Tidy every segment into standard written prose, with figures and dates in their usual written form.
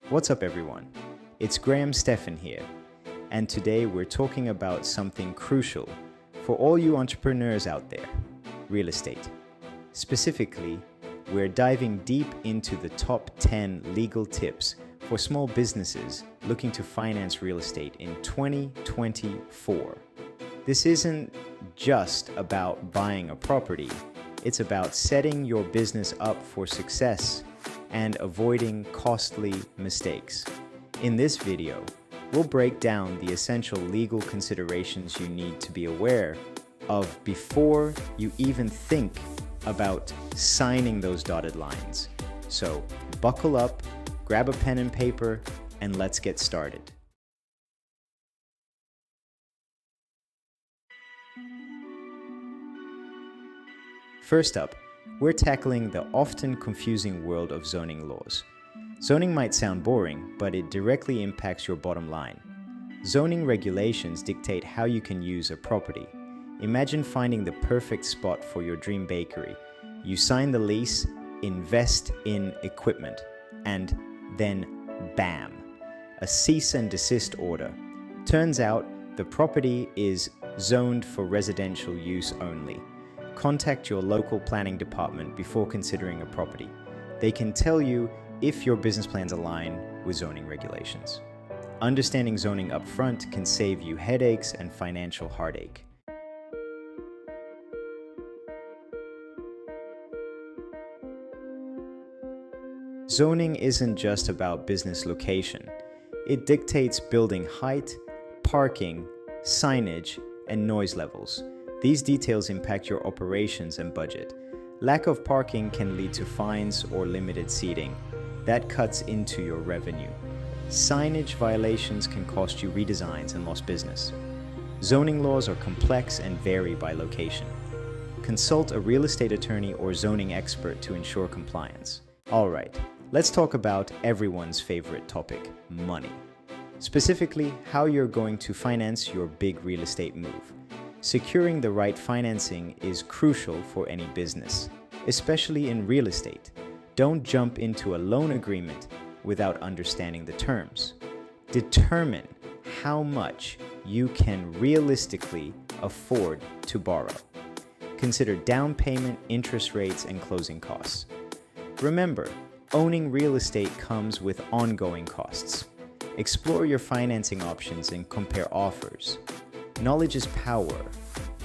What's up, everyone? It's Graham Stephan here, and today we're talking about something crucial for all you entrepreneurs out there: real estate. Specifically, we're diving deep into the top 10 legal tips for small businesses looking to finance real estate in 2024. This isn't just about buying a property, it's about setting your business up for success and avoiding costly mistakes. In this video, we'll break down the essential legal considerations you need to be aware of before you even think about signing those dotted lines. So buckle up, grab a pen and paper, and let's get started. First up, we're tackling the often confusing world of zoning laws. Zoning might sound boring, but it directly impacts your bottom line. Zoning regulations dictate how you can use a property. Imagine finding the perfect spot for your dream bakery. You sign the lease, invest in equipment, and then bam, a cease and desist order. Turns out the property is zoned for residential use only. Contact your local planning department before considering a property. They can tell you if your business plans align with zoning regulations. Understanding zoning upfront can save you headaches and financial heartache. Zoning isn't just about business location. It dictates building height, parking, signage, and noise levels. These details impact your operations and budget. Lack of parking can lead to fines or limited seating. That cuts into your revenue. Signage violations can cost you redesigns and lost business. Zoning laws are complex and vary by location. Consult a real estate attorney or zoning expert to ensure compliance. All right, let's talk about everyone's favorite topic: money. Specifically, how you're going to finance your big real estate move. Securing the right financing is crucial for any business, especially in real estate. Don't jump into a loan agreement without understanding the terms. Determine how much you can realistically afford to borrow. Consider down payment, interest rates, and closing costs. Remember, owning real estate comes with ongoing costs. Explore your financing options and compare offers. Knowledge is power.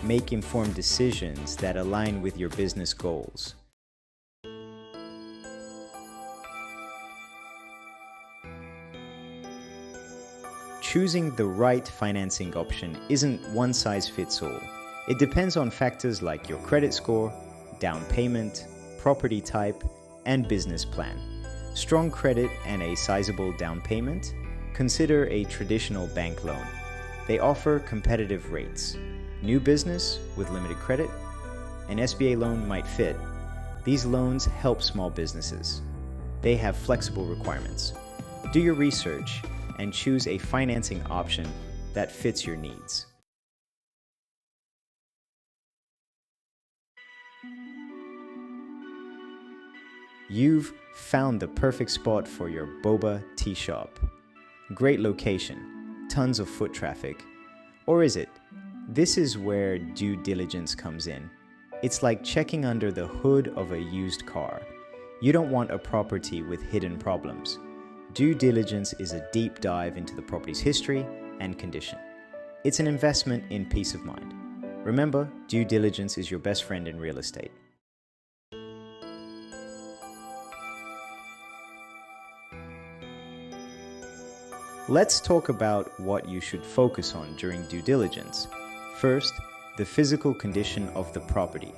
Make informed decisions that align with your business goals. Choosing the right financing option isn't one size fits all. It depends on factors like your credit score, down payment, property type, and business plan. Strong credit and a sizable down payment? Consider a traditional bank loan. They offer competitive rates. New business with limited credit? An SBA loan might fit. These loans help small businesses. They have flexible requirements. Do your research and choose a financing option that fits your needs. You've found the perfect spot for your boba tea shop. Great location, tons of foot traffic. Or is it? This is where due diligence comes in. It's like checking under the hood of a used car. You don't want a property with hidden problems. Due diligence is a deep dive into the property's history and condition. It's an investment in peace of mind. Remember, due diligence is your best friend in real estate. Let's talk about what you should focus on during due diligence. First, the physical condition of the property.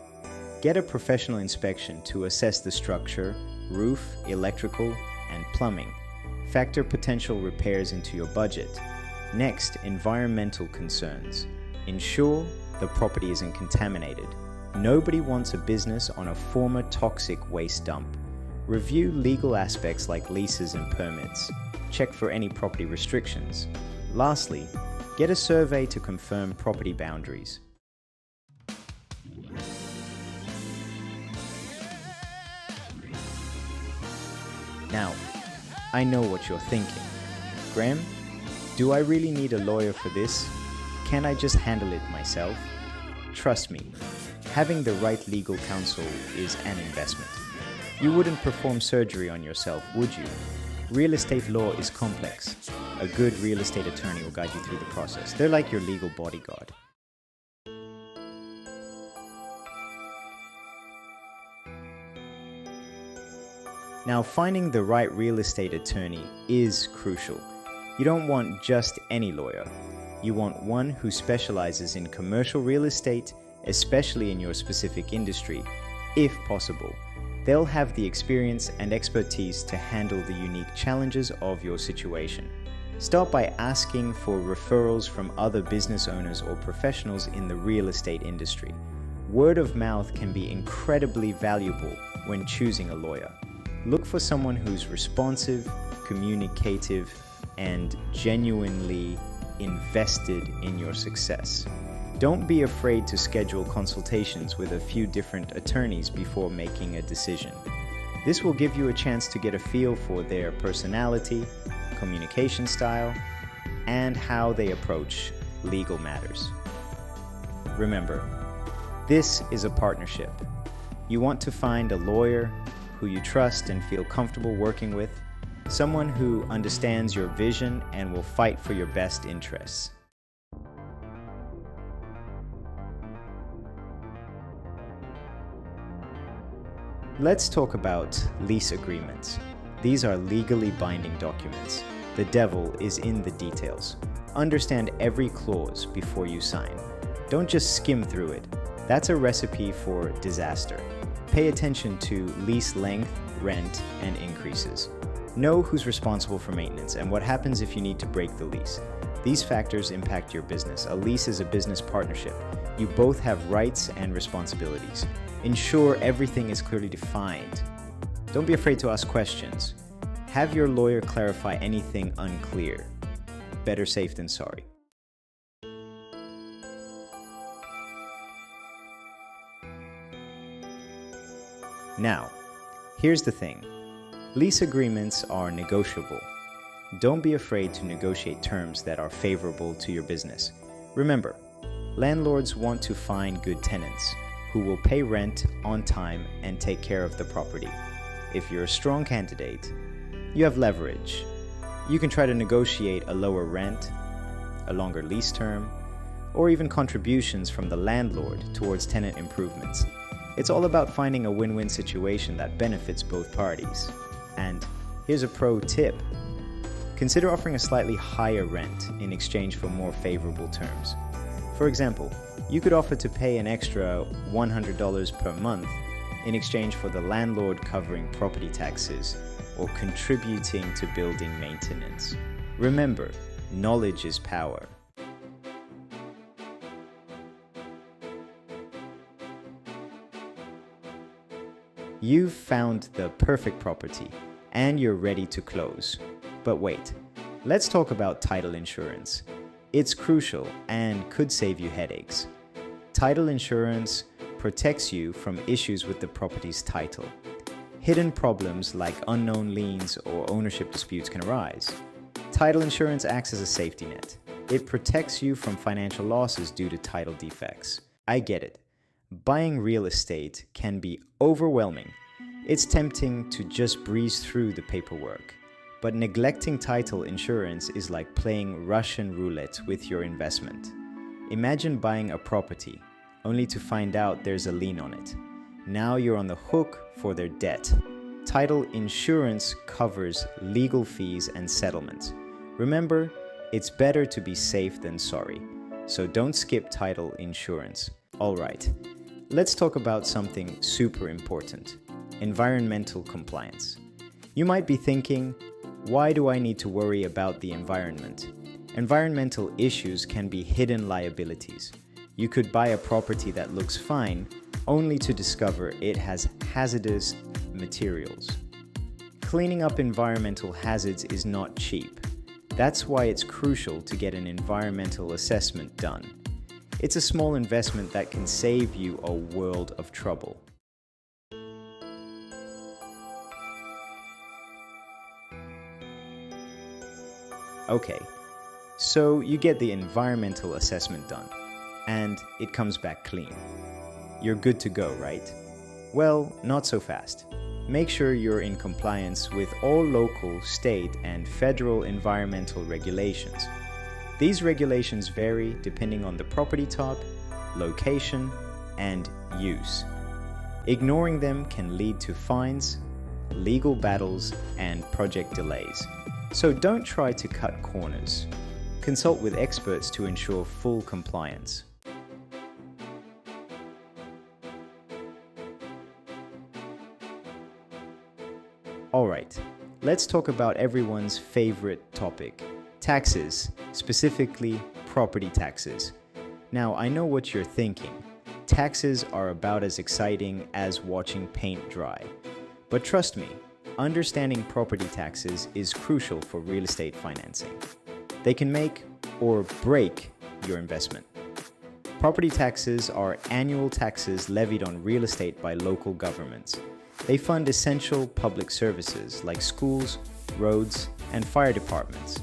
Get a professional inspection to assess the structure, roof, electrical, and plumbing. Factor potential repairs into your budget. Next, environmental concerns. Ensure the property isn't contaminated. Nobody wants a business on a former toxic waste dump. Review legal aspects like leases and permits. Check for any property restrictions. Lastly, get a survey to confirm property boundaries. Now, I know what you're thinking. Graham, do I really need a lawyer for this? Can't I just handle it myself? Trust me, having the right legal counsel is an investment. You wouldn't perform surgery on yourself, would you? Real estate law is complex. A good real estate attorney will guide you through the process. They're like your legal bodyguard. Now, finding the right real estate attorney is crucial. You don't want just any lawyer. You want one who specializes in commercial real estate, especially in your specific industry, if possible. They'll have the experience and expertise to handle the unique challenges of your situation. Start by asking for referrals from other business owners or professionals in the real estate industry. Word of mouth can be incredibly valuable when choosing a lawyer. Look for someone who's responsive, communicative, and genuinely invested in your success. Don't be afraid to schedule consultations with a few different attorneys before making a decision. This will give you a chance to get a feel for their personality, communication style, and how they approach legal matters. Remember, this is a partnership. You want to find a lawyer who you trust and feel comfortable working with, someone who understands your vision and will fight for your best interests. Let's talk about lease agreements. These are legally binding documents. The devil is in the details. Understand every clause before you sign. Don't just skim through it. That's a recipe for disaster. Pay attention to lease length, rent, and increases. Know who's responsible for maintenance and what happens if you need to break the lease. These factors impact your business. A lease is a business partnership. You both have rights and responsibilities. Ensure everything is clearly defined. Don't be afraid to ask questions. Have your lawyer clarify anything unclear. Better safe than sorry. Now, here's the thing. Lease agreements are negotiable. Don't be afraid to negotiate terms that are favorable to your business. Remember, landlords want to find good tenants who will pay rent on time and take care of the property. If you're a strong candidate, you have leverage. You can try to negotiate a lower rent, a longer lease term, or even contributions from the landlord towards tenant improvements. It's all about finding a win-win situation that benefits both parties. And here's a pro tip. Consider offering a slightly higher rent in exchange for more favorable terms. For example, you could offer to pay an extra $100 per month in exchange for the landlord covering property taxes or contributing to building maintenance. Remember, knowledge is power. You've found the perfect property and you're ready to close. But wait, let's talk about title insurance. It's crucial and could save you headaches. Title insurance protects you from issues with the property's title. Hidden problems like unknown liens or ownership disputes can arise. Title insurance acts as a safety net. It protects you from financial losses due to title defects. I get it. Buying real estate can be overwhelming. It's tempting to just breeze through the paperwork. But neglecting title insurance is like playing Russian roulette with your investment. Imagine buying a property, only to find out there's a lien on it. Now you're on the hook for their debt. Title insurance covers legal fees and settlements. Remember, it's better to be safe than sorry. So don't skip title insurance. All right, let's talk about something super important: environmental compliance. You might be thinking, why do I need to worry about the environment? Environmental issues can be hidden liabilities. You could buy a property that looks fine, only to discover it has hazardous materials. Cleaning up environmental hazards is not cheap. That's why it's crucial to get an environmental assessment done. It's a small investment that can save you a world of trouble. Okay, so you get the environmental assessment done, and it comes back clean. You're good to go, right? Well, not so fast. Make sure you're in compliance with all local, state, and federal environmental regulations. These regulations vary depending on the property type, location, and use. Ignoring them can lead to fines, legal battles, and project delays. So don't try to cut corners. Consult with experts to ensure full compliance. Alright, let's talk about everyone's favorite topic, taxes, specifically property taxes. Now, I know what you're thinking. Taxes are about as exciting as watching paint dry. But trust me, understanding property taxes is crucial for real estate financing. They can make or break your investment. Property taxes are annual taxes levied on real estate by local governments. They fund essential public services like schools, roads, and fire departments.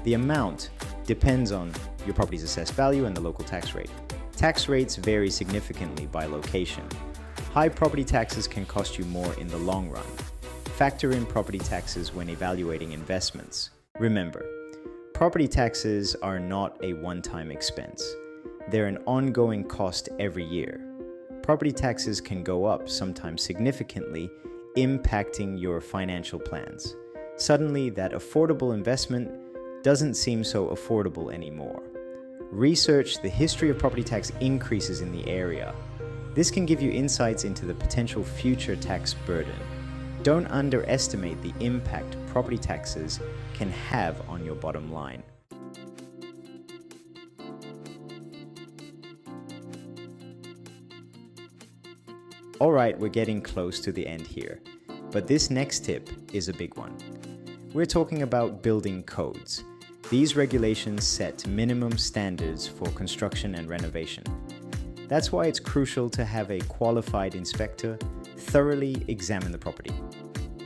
The amount depends on your property's assessed value and the local tax rate. Tax rates vary significantly by location. High property taxes can cost you more in the long run. Factor in property taxes when evaluating investments. Remember, property taxes are not a one-time expense. They're an ongoing cost every year. Property taxes can go up, sometimes significantly, impacting your financial plans. Suddenly, that affordable investment doesn't seem so affordable anymore. Research the history of property tax increases in the area. This can give you insights into the potential future tax burden. Don't underestimate the impact property taxes can have on your bottom line. Alright, we're getting close to the end here, but this next tip is a big one. We're talking about building codes. These regulations set minimum standards for construction and renovation. That's why it's crucial to have a qualified inspector thoroughly examine the property.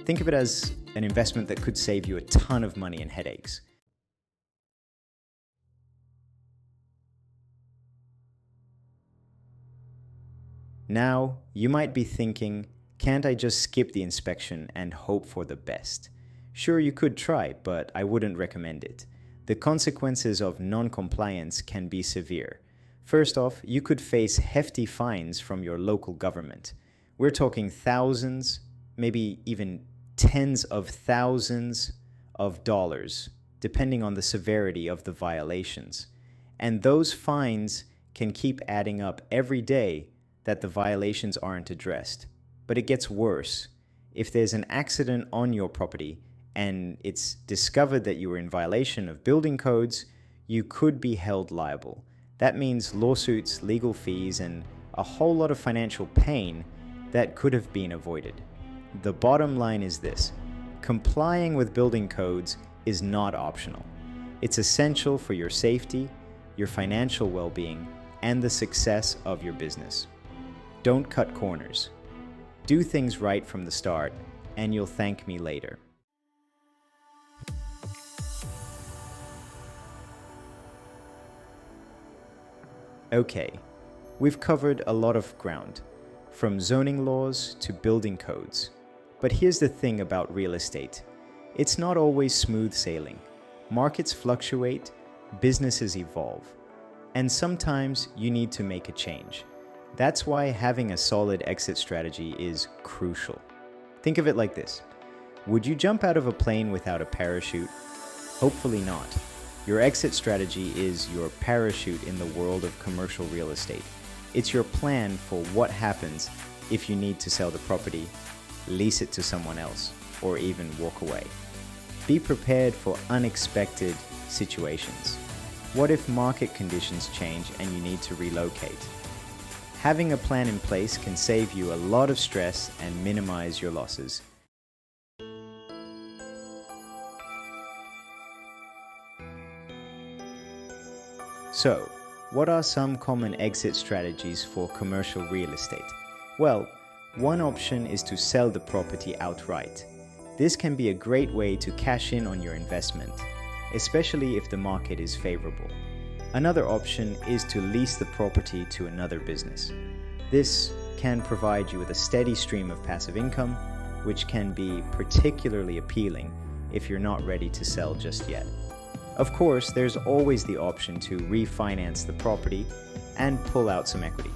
Think of it as an investment that could save you a ton of money and headaches. Now, you might be thinking, can't I just skip the inspection and hope for the best? Sure, you could try, but I wouldn't recommend it. The consequences of non-compliance can be severe. First off, you could face hefty fines from your local government. We're talking thousands, maybe even tens of thousands of dollars, depending on the severity of the violations. And those fines can keep adding up every day that the violations aren't addressed. But it gets worse. If there's an accident on your property and it's discovered that you were in violation of building codes, you could be held liable. That means lawsuits, legal fees, and a whole lot of financial pain that could have been avoided. The bottom line is this: complying with building codes is not optional. It's essential for your safety, your financial well-being, and the success of your business. Don't cut corners. Do things right from the start, and you'll thank me later. Okay, we've covered a lot of ground, from zoning laws to building codes. But here's the thing about real estate. It's not always smooth sailing. Markets fluctuate, businesses evolve, and sometimes you need to make a change. That's why having a solid exit strategy is crucial. Think of it like this. Would you jump out of a plane without a parachute? Hopefully not. Your exit strategy is your parachute in the world of commercial real estate. It's your plan for what happens if you need to sell the property, lease it to someone else, or even walk away. Be prepared for unexpected situations. What if market conditions change and you need to relocate? Having a plan in place can save you a lot of stress and minimize your losses. So, what are some common exit strategies for commercial real estate? Well, one option is to sell the property outright. This can be a great way to cash in on your investment. especially if the market is favorable. Another option is to lease the property to another business. This can provide you with a steady stream of passive income, which can be particularly appealing if you're not ready to sell just yet. Of course, there's always the option to refinance the property and pull out some equity.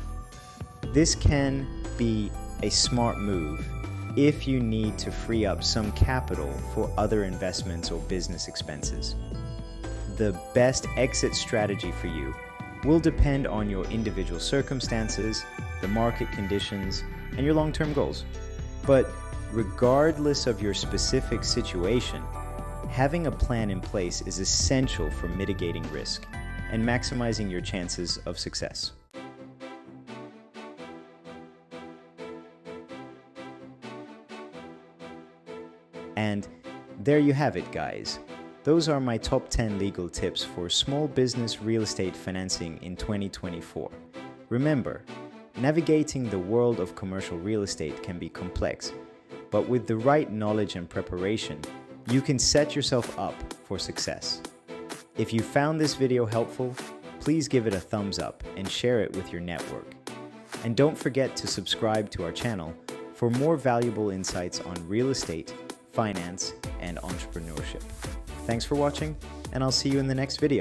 This can be a smart move if you need to free up some capital for other investments or business expenses. The best exit strategy for you will depend on your individual circumstances, the market conditions, and your long-term goals. But regardless of your specific situation, having a plan in place is essential for mitigating risk and maximizing your chances of success. And there you have it, guys. Those are my top 10 legal tips for small business real estate financing in 2024. Remember, navigating the world of commercial real estate can be complex, but with the right knowledge and preparation, you can set yourself up for success. If you found this video helpful, please give it a thumbs up and share it with your network. And don't forget to subscribe to our channel for more valuable insights on real estate, finance, and entrepreneurship. Thanks for watching, and I'll see you in the next video.